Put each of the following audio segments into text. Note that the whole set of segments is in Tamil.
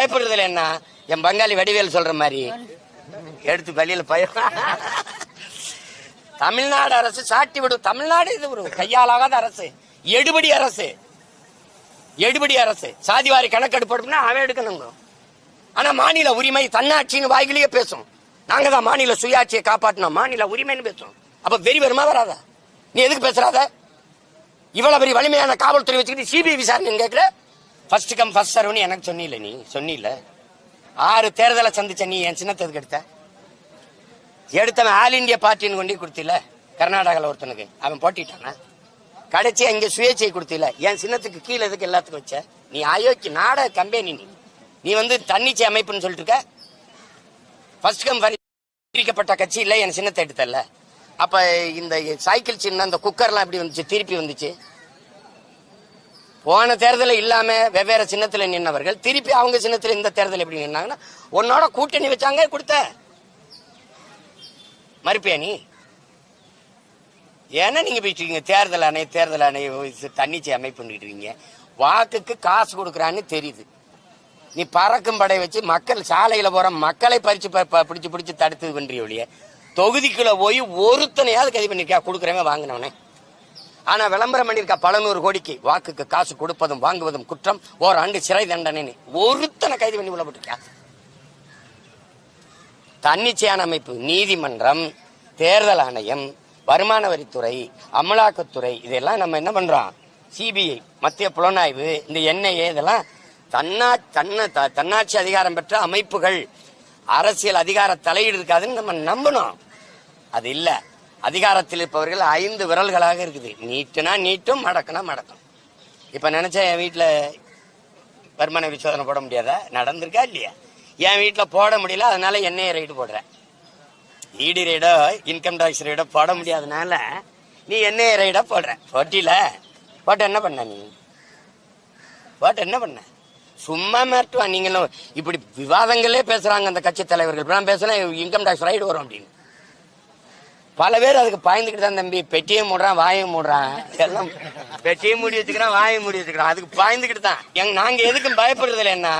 பயப்படுறதுல என்ன, என் பங்காளி வடிவேல் சொல்ற மாதிரி எடுத்து வெளியில தமிழ்நாடு அரசு சாட்டி விடும். தமிழ்நாடு இது ஒரு கையாலாகாத அரசு, எடுபடி அரசு, எடுபடி அரசு. சாதிவாரி கணக்கெடுப்பு அவன் எடுக்கணுங்க. ஆனா மாநில உரிமை தன்னாட்சின்னு வாய்கிலேயே பேசும். நாங்க தான் மாநில சுயாட்சியை காப்பாற்றணும், மாநில உரிமைன்னு பேசும். அப்ப வெறி வருமா வராதா? நீ எதுக்கு பேசுறாத? இவ்வளவு பெரிய வலிமையான காவல்துறை வச்சுக்கிட்டு சிபிஐ விசாரணை கேட்கல. ஃபர்ஸ்ட் கம் ஃபர்ஸ்ட் சர்வ்னு எனக்கு சொன்னில, நீ சொன்னில. 6 தேர்தலை சந்திச்ச நீ என் சின்னத்துக்கு எடுத்தவன் ஆல் இண்டியா பார்ட்டின்னு கொண்டு கொடுத்தில. கர்நாடகாவில் ஒருத்தனுக்கு அவன் போட்டிட்டானா? கடைசி அங்க சுயேட்சை கொடுத்தில. என் சின்னத்துக்கு கீழே எதுக்கு எல்லாத்துக்கும் வச்ச? நீ அயோக்கி நாடக கம்பெனி. நீ வந்து தன்னிச்சை அமைப்புன்னு சொல்லிட்டு இருக்க. ஃபர்ஸ்ட் கம் பிரிக்கப்பட்ட கட்சி இல்ல, என் சின்னத்தை எடுத்தல. அப்ப இந்த சைக்கிள் சின்ன அந்த குக்கர்லாம் எப்படி வந்துச்சு? திருப்பி வந்துச்சு. போன தேர்தல இல்லாம வெவ்வேறு சின்னத்துல நின்னவர்கள் திருப்பி அவங்க சின்னத்துல இந்த தேர்தல் எப்படி நின்னாங்கன்னா உன்னோட கூட்டணி வச்சாங்க, கொடுத்த மறுப்பியா நீ? ஏன்னா நீங்க போயிட்டு தேர்தல் ஆணை தன்னிச்சை அமைப்பு இருக்கீங்க. வாக்குக்கு காசு கொடுக்கறான்னு தெரியுது. நீ பறக்கும் படை வச்சு மக்கள் சாலையில போற மக்களை பறிச்சு பிடிச்சு தடுத்து பண்றிய ஒழிய தொகுதிக்குள்ள போய் ஒருத்தனையாவது கைது பண்ணிருக்கா? கொடுக்குறவன் வாங்கினவனே. ஆனா விளம்பரம் பண்ணிருக்கா பல 100 கோடிக்கு. வாக்குக்கு காசு கொடுப்பதும் வாங்குவதும் குற்றம், ஓராண்டு சிறை தண்டனை. ஒருத்தனை கைது பண்ணி உள்ளப்பட்டிருக்கா? தன்னிச்சையான அமைப்பு, நீதிமன்றம், தேர்தல் ஆணையம், வருமான வரித்துறை, அமலாக்கத்துறை, இதெல்லாம் நம்ம என்ன பண்றோம்? சிபிஐ, மத்திய புலனாய்வு, இந்த என்ஐஏ, இதெல்லாம் தன்னாட்சி அதிகாரம் பெற்ற அமைப்புகள். அரசியல் அதிகார தலையீடு இருக்காதுன்னு நம்ம நம்பணும். அது இல்ல. அதிகாரத்தில் இருப்பவர்கள் 5 விரல்களாக இருக்குது. நீட்டுனா நீட்டும், மடக்குனா மடக்கும். இப்ப நினைச்சா என் வீட்டுல வருமான வரி சோதனை போட முடியாதா? நடந்திருக்கா இல்லையா? என் வீட்டுல போட முடியல, அதனால என்ஐஏ ரைடு போடுறேன். இடி ரைடோ இன்கம் டாக்ஸ் ரைடோ போட முடியாதனால நீ என்ஐஏ ரைடா போடுற. போட்டியில போட்டு என்ன பண்ண? நீ போட்டு என்ன பண்ண? சும்மா மிரட்டுவா. நீங்களும் இப்படி விவாதங்களே பேசுறாங்க அந்த கட்சி தலைவர்கள். பேசுனா இன்கம் டாக்ஸ் ரைடு வரும் அப்படின்னு. பல பேர் அதுக்கு பாய்ந்துக்கிட்டு தான் தம்பி. பெட்டியை மூடுறான், வாயும் மூடுறான், எல்லாம் பெட்டியை மூடி வச்சுக்கிறான், வாயும் மூடி வச்சுக்கிறான். அதுக்கு பாய்ந்துக்கிட்டு தான். நாங்க எதுக்கும் பயப்படுறதுல என்ன,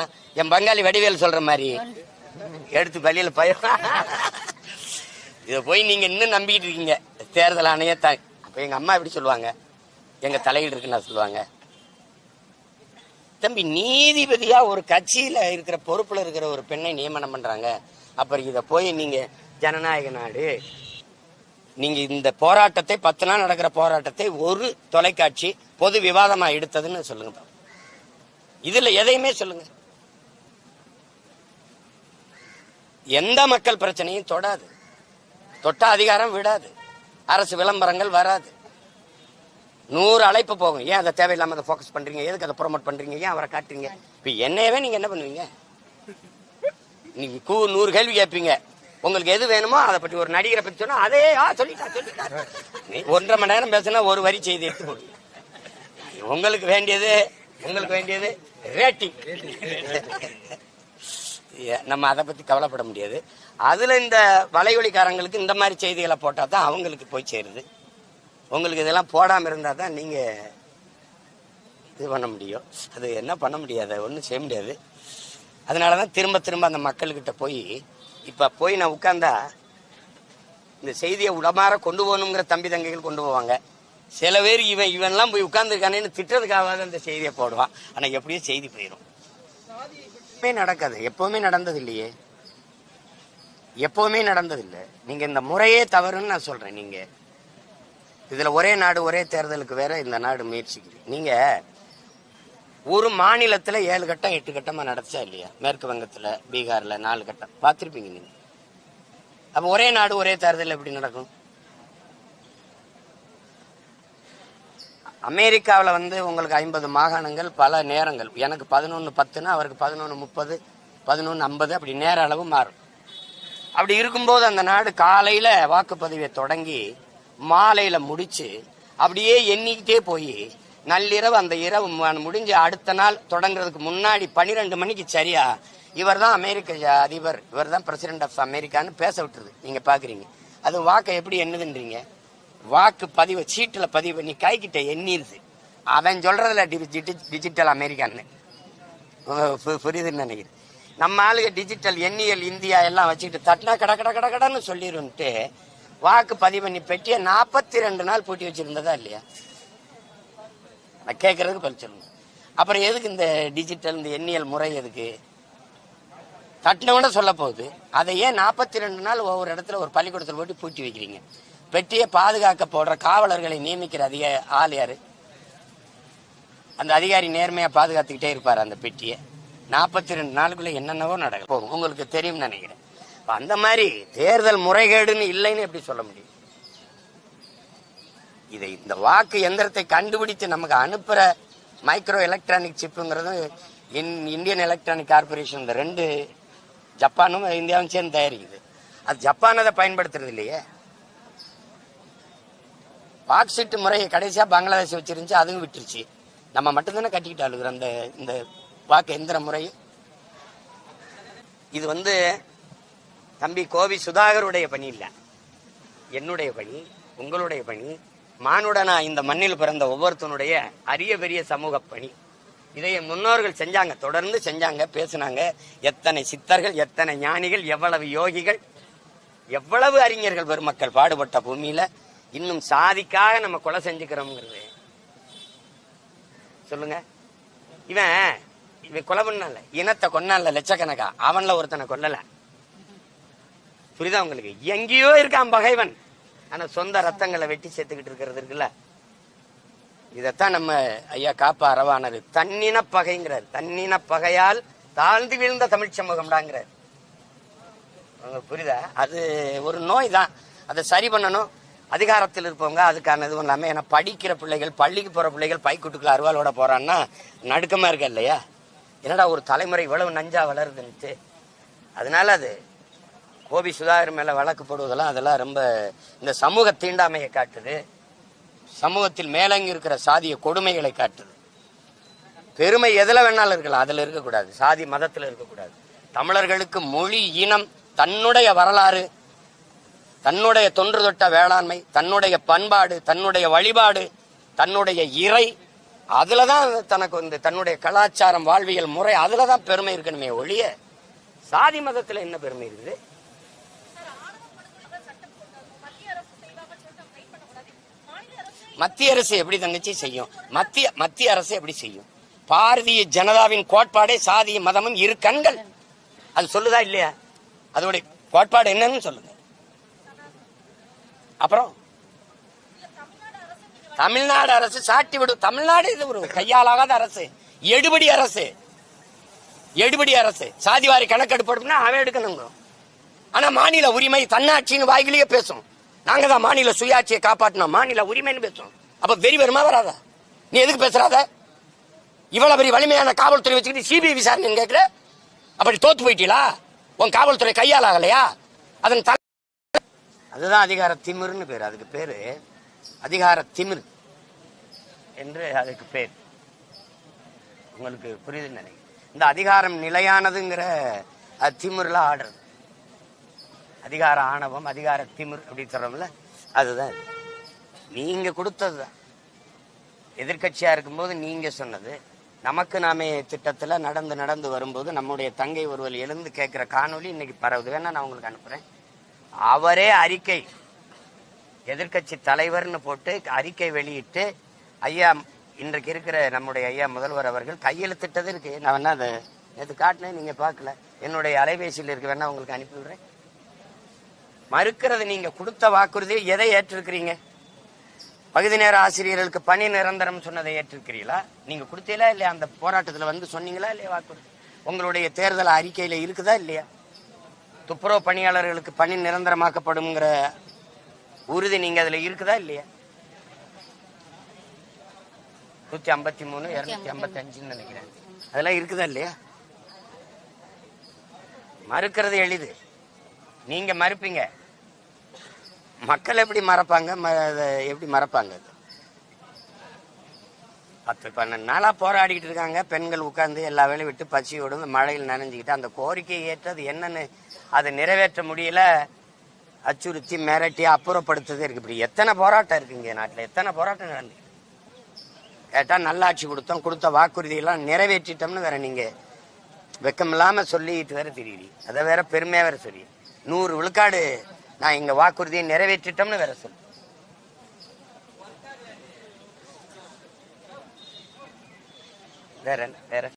என் பங்காளி வடிவேல் சொல்ற மாதிரி எடுத்து வெளியில இத போய் நீங்க இன்னும் நம்பிக்கிட்டு இருக்கீங்க. தேர்தல் ஆணையத்தான். அப்ப எங்க அம்மா எப்படி சொல்லுவாங்க? எங்க தலையீடு இருக்குன்னு சொல்லுவாங்க. தம்பி, நீதிபதியா ஒரு கட்சியில இருக்கிற பொறுப்புல இருக்கிற ஒரு பெண்ணை நியமனம் பண்றாங்க. அப்புறம் இத போய் நீங்க ஜனநாயக நாடு, நீங்க இந்த போராட்டத்தை 10 நாள் நடக்கிற போராட்டத்தை ஒரு தொலைக்காட்சி பொது விவாதமா எடுத்ததுன்னு சொல்லுங்க. இதுல எதையுமே சொல்லுங்க. எந்த மக்கள் பிரச்சனையும் தொடாது. தொட்ட அதிகாரம் விடாது. அரசு விளம்பரங்கள் வராது. 100 அழைப்பு போகும். ஏன் அதை தேவையில்லாம அதை போக்கஸ் பண்றீங்க? எதுக்கு அதை ப்ரோமோட் பண்றீங்க? ஏன் அவரை காட்டுறீங்க? இப்ப என்னையவே நீங்க என்ன பண்ணுவீங்க? நீங்க 100 கேள்வி கேட்பீங்க. உங்களுக்கு எது வேணுமோ அதை பற்றி ஒரு நடிகரை பத்தி சொன்னா அதே சொல்லிட்டா 1.5 மணி நேரம் பேசினா ஒரு வரி செய்தி எடுத்து போடுங்க. உங்களுக்கு வேண்டியது ரேட்டிங். நம்ம அதை பத்தி கவலைப்பட முடியாது. அதுல இந்த வலையொலிக்காரங்களுக்கு இந்த மாதிரி செய்திகளை போட்டா தான் அவங்களுக்கு போய் சேருது. உங்களுக்கு இதெல்லாம் போடாம இருந்தா தான் நீங்க இது பண்ண முடியும். அது என்ன பண்ண முடியாது, ஒன்றும் செய்ய முடியாது. அதனாலதான் திரும்ப அந்த மக்கள்கிட்ட போய் இப்ப போய் நான் உட்கார்ந்தா இந்த செய்தியை உடமாற கொண்டு போகணுங்கிற தம்பி தங்கைகள் கொண்டு போவாங்க. சில பேர் இவன்லாம் போய் உட்கார்ந்துருக்கானேன்னு திட்டத்துக்காக அந்த செய்தியை போடுவான். ஆனா எப்படியும் செய்தி போயிடும். நடக்காது. எப்பவுமே நடந்தது இல்லையே. எப்பவுமே நடந்தது இல்லை. நீங்க இந்த முறையே தவறுன்னு நான் சொல்றேன். நீங்க இதுல ஒரே நாடு ஒரே தேர்தலுக்கு வேற இந்த நாடு முயற்சிக்குது. நீங்க ஒரு மாநிலத்துல 7 கட்டம் 8 கட்டமா நடச்சா இல்லையா? மேற்கு வங்கத்துல, பீகார்ல 4 கட்டம் பார்த்திருப்பீங்க நீங்க. அப்ப ஒரே நாடு ஒரே தேர்தல் எப்படி நடக்கும்? அமெரிக்காவில் உங்களுக்கு 50 மாகாணங்கள், பல நேரங்கள். எனக்கு 11:10னா அவருக்கு 11:30, 11:50 அப்படி நேர அளவு மாறும். அப்படி இருக்கும்போது அந்த நாடு காலையில வாக்குப்பதிவை தொடங்கி மாலையில முடிச்சு அப்படியே எண்ணிக்கிட்டே போய் நள்ளிரவு அந்த இரவு முடிஞ்சு அடுத்த நாள் தொடங்குறதுக்கு முன்னாடி 12 மணிக்கு சரியா இவர் தான் அமெரிக்க அதிபர், இவர் தான் பிரசிடென்ட் ஆஃப் அமெரிக்கான்னு பேச விட்டுருது. நீங்க பாக்குறீங்க. அது வாக்கை எப்படி எண்ணுதுன்றீங்க? வாக்கு பதிவு சீட்டுல பதிவு பண்ணி கைக்கிட்ட எண்ணிருது. அவன் சொல்றதுல டிஜிட்டல் அமெரிக்கான்னு புரியுதுன்னு நினைக்கிறேன். நம்ம ஆளுங்க டிஜிட்டல் எண்ணியல் இந்தியா எல்லாம் வச்சுக்கிட்டு தட்டினா கடன்னு சொல்லிருன்ட்டு வாக்கு பதிவு பண்ணி பெட்டிய 42 நாள் பூட்டி வச்சிருந்ததா இல்லையா? நான் கேட்கறதுக்கு பதில் சொல்லுங்க. அப்புறம் எதுக்கு இந்த டிஜிட்டல் இந்த எண்ணியல் முறை எதுக்கு? தட்டினவன சொல்ல போகுது. அதை ஏன் 42 நாள் ஒவ்வொரு இடத்துல ஒரு பள்ளிக்கூடத்தில் போட்டு பூட்டி வைக்கிறீங்க? பெட்டியை பாதுகாக்க போடுற காவலர்களை நியமிக்கிற ஆள் யாரு? அந்த அதிகாரி நேர்மையா பாதுகாத்துக்கிட்டே இருப்பாரு அந்த பெட்டியை. 42 நாளுக்குள்ள என்னென்னவோ நடக்கும் உங்களுக்கு தெரியும் நினைக்கிறேன். அந்த மாதிரி தேர்தல் முறைகேடுன்னு இல்லைன்னு எப்படி சொல்ல முடியும்? இதை இந்த வாக்கு எந்திரத்தை கண்டுபிடித்து நமக்கு அனுப்புற மைக்ரோ எலக்ட்ரானிக் சிப்புங்கிறது இந்தியன் எலக்ட்ரானிக் கார்பரேஷன், இந்த 2 ஜப்பானும் இந்தியாவும் சேர்ந்து தயாரிக்குது. அது ஜப்பான் அதை பயன்படுத்துறது இல்லையே. பாக்ஸிட் முறையை கடைசியா பங்களாதேஷ் வச்சிருந்துச்சு, அதுவும் விட்டுருச்சு. நம்ம மட்டும்தானே கட்டிக்கிட்டு அழுகுற அந்த இந்த வாக்கு எந்திர முறை. இது தம்பி கோவி சுதாகருடைய பணி இல்லை, என்னுடைய பணி, உங்களுடைய பணி, மானுடனா இந்த மண்ணில் பிறந்த ஒவ்வொருத்தனுடைய அரிய பெரிய சமூக பணி. இதை முன்னோர்கள் செஞ்சாங்க, தொடர்ந்து செஞ்சாங்க, பேசினாங்க. எத்தனை சித்தர்கள், எத்தனை ஞானிகள், எவ்வளவு யோகிகள், எவ்வளவு அறிஞர்கள் பெருமக்கள் பாடுபட்ட பூமியில இன்னும் சாதிக்காக நம்ம கொலை செஞ்சுக்கிறோம்ங்கிறது சொல்லுங்க. இவன் கொலை பண்ணல, இனத்தை கொன்னால லட்சக்கணக்கா, அவன்ல ஒருத்தனை கொல்லல. புரியுதா உங்களுக்கு? எங்கேயோ இருக்கான் பகைவன், ஆனா சொந்த ரத்தங்களை வெட்டி சேர்த்துக்கிட்டு இருக்கிறது இருக்குல்ல. இதத்தான் நம்ம ஐயா காப்பா அரவாணர் தன்னின பகைங்கிறார். தன்னின பகையால் தாழ்ந்து வீழ்ந்த தமிழ் சமூகம்டாங்கிறார். புரியுதா? அது ஒரு நோய் தான், அதை சரி பண்ணணும். அதிகாரத்தில் இருப்பவங்க அதுக்கான இதுவும் இல்லாம, ஏன்னா படிக்கிற பிள்ளைகள், பள்ளிக்கு போற பிள்ளைகள் பைக்குட்டுக்குள்ள அருவாளோட போறான்னா நடுக்கமா இருக்க இல்லையா? என்னடா ஒரு தலைமுறை இவ்வளவு நஞ்சா வளருதுன்ட்டு. அதனால அது கோபி சுதாகர் மேல வழக்கு போடுவதெல்லாம் அதெல்லாம் ரொம்ப இந்த சமூக தீண்டாமையை காட்டுது, சமூகத்தில் மேலங்கி இருக்கிற சாதிய கொடுமைகளை காட்டுது. பெருமை எதுல வேணாலும் இருக்கலாம், அதுல இருக்கக்கூடாது, சாதி மதத்துல இருக்கக்கூடாது. தமிழர்களுக்கு மொழி, இனம், தன்னுடைய வரலாறு, தன்னுடைய தொன்று தொட்ட வேளாண்மை, தன்னுடைய பண்பாடு, தன்னுடைய வழிபாடு, தன்னுடைய இறை, அதுலதான் தனக்கு தன்னுடைய கலாச்சாரம், வாழ்வியல் முறை, அதுலதான் பெருமை இருக்கணுமே ஒழிய சாதி மதத்துல என்ன பெருமை இருக்குது? மத்திய அரசு எப்படி தங்கச்சி செய்யும்? மத்திய அரசு எப்படி செய்யும்? பாரதிய ஜனதாவின் கோட்பாடே சாதிய மதமும் இரு கண்கள். அது சொல்லுதா இல்லையா? அதோடைய கோட்பாடு என்னன்னு சொல்லுங்க. அப்புறம் தமிழ்நாடு அரசு சாட்டி விடும். தமிழ்நாடு இது ஒரு கையாலாகாத அரசு, எடுபடி அரசு, எடுபடி அரசு. சாதிவாரி கணக்கெடுப்படும்னா அவன் எடுக்கணுங்க. ஆனா மாநில உரிமை, தன்னாட்சின்னு வாய்கிலேயே பேசும். நாங்க தான் மாநில சுயாட்சியை காப்பாற்றணும், மாநில உரிமைன்னு பேசும். அப்ப வெறி வருமா வராதா? நீ எதுக்கு பேசுறாத? இவ்வளவு பெரிய வலிமையான காவல்துறை வச்சுக்கிட்டு சிபிஐ விசாரணை கேட்கிற? அப்படி தோத்து போயிட்டீங்களா? உன் காவல்துறை கையால் ஆகலையா? அதன் அதுதான் அதிகார திமிர்னு பேரு. அதுக்கு பேரு அதிகார திமிர் என்று அதுக்கு பேர். உங்களுக்கு புரியுதுன்னு நினைக்கிறேன். இந்த அதிகாரம் நிலையானதுங்கிற திமிர்ல ஆடுறது, அதிகார ஆணவம், அதிகார திமிர் அப்படி சொல்றோம்ல, அதுதான் நீங்க கொடுத்ததுதான். எதிர்கட்சியா இருக்கும்போது நீங்க சொன்னது. நமக்கு நாமே திட்டத்துல நடந்து வரும்போது நம்முடைய தங்கை ஒருவர் எழுந்து கேட்கிற காணொலி இன்னைக்கு பரவுது, வேணா நான் உங்களுக்கு அனுப்புறேன். அவரே அறிக்கை, எதிர்கட்சி தலைவர்னு போட்டு அறிக்கை வெளியிட்டு, ஐயா இன்றைக்கு இருக்கிற நம்முடைய ஐயா முதல்வர் அவர்கள் கையெழுத்திட்டது இருக்கு. நான் வேணா அதை நேற்று காட்டினேன், நீங்க பார்க்கல, என்னுடைய அலைபேசியில் இருக்கு, வேணா உங்களுக்கு அனுப்பி விடுறேன். மறுக்கிறது நீங்க கொடுத்த வாக்குறுதியை எதை ஏற்றிருக்கிறீங்க? பகுதி நேர ஆசிரியர்களுக்கு பணி நிரந்தரம் சொன்னதை ஏற்றிருக்கிறீங்களா? நீங்க கொடுத்தீங்களா இல்லையா? அந்த போராட்டத்தில் சொன்னீங்களா இல்லையா? வாக்குறுதி உங்களுடைய தேர்தல் அறிக்கையில இருக்குதா இல்லையா? துப்புரவு பணியாளர்களுக்கு பணி நிரந்தரமாக்கப்படும்ங்கிற உறுதி நீங்க அதுல இருக்குதா இல்லையா? 153 255 நினைக்கிறேன், அதெல்லாம் இருக்குதா இல்லையா? மறுக்கிறது எளிது, நீங்க மறுப்பீங்க. மக்கள் எப்படி மறப்பாங்க? எப்படி மறப்பாங்க? 10-12 நாளா போராடிக்கிட்டு இருக்காங்க. பெண்கள் உட்கார்ந்து எல்லா வேலையும் விட்டு பசியோடு மழையில் நனைஞ்சுக்கிட்டு அந்த கோரிக்கையை ஏற்றது என்னன்னு அதை நிறைவேற்ற முடியல, அச்சுறுத்தி மிரட்டி அப்புறப்படுத்ததே இருக்கு. இப்படி எத்தனை போராட்டம் இருக்குங்க நாட்டில், எத்தனை போராட்டம் நடந்து கேட்டா நல்லாட்சி கொடுத்தோம், கொடுத்த வாக்குறுதியெல்லாம் நிறைவேற்றிட்டோம்னு வேற நீங்க வெக்கம் இல்லாம சொல்லிட்டு வேற தெரியுது. அதை வேற பெருமையா வேற சொல்லி 100 விழுக்காடு நான் எங்க வாக்குறுதியை நிறைவேற்றிட்டோம்னு வேற சொல்லு. வேற வேற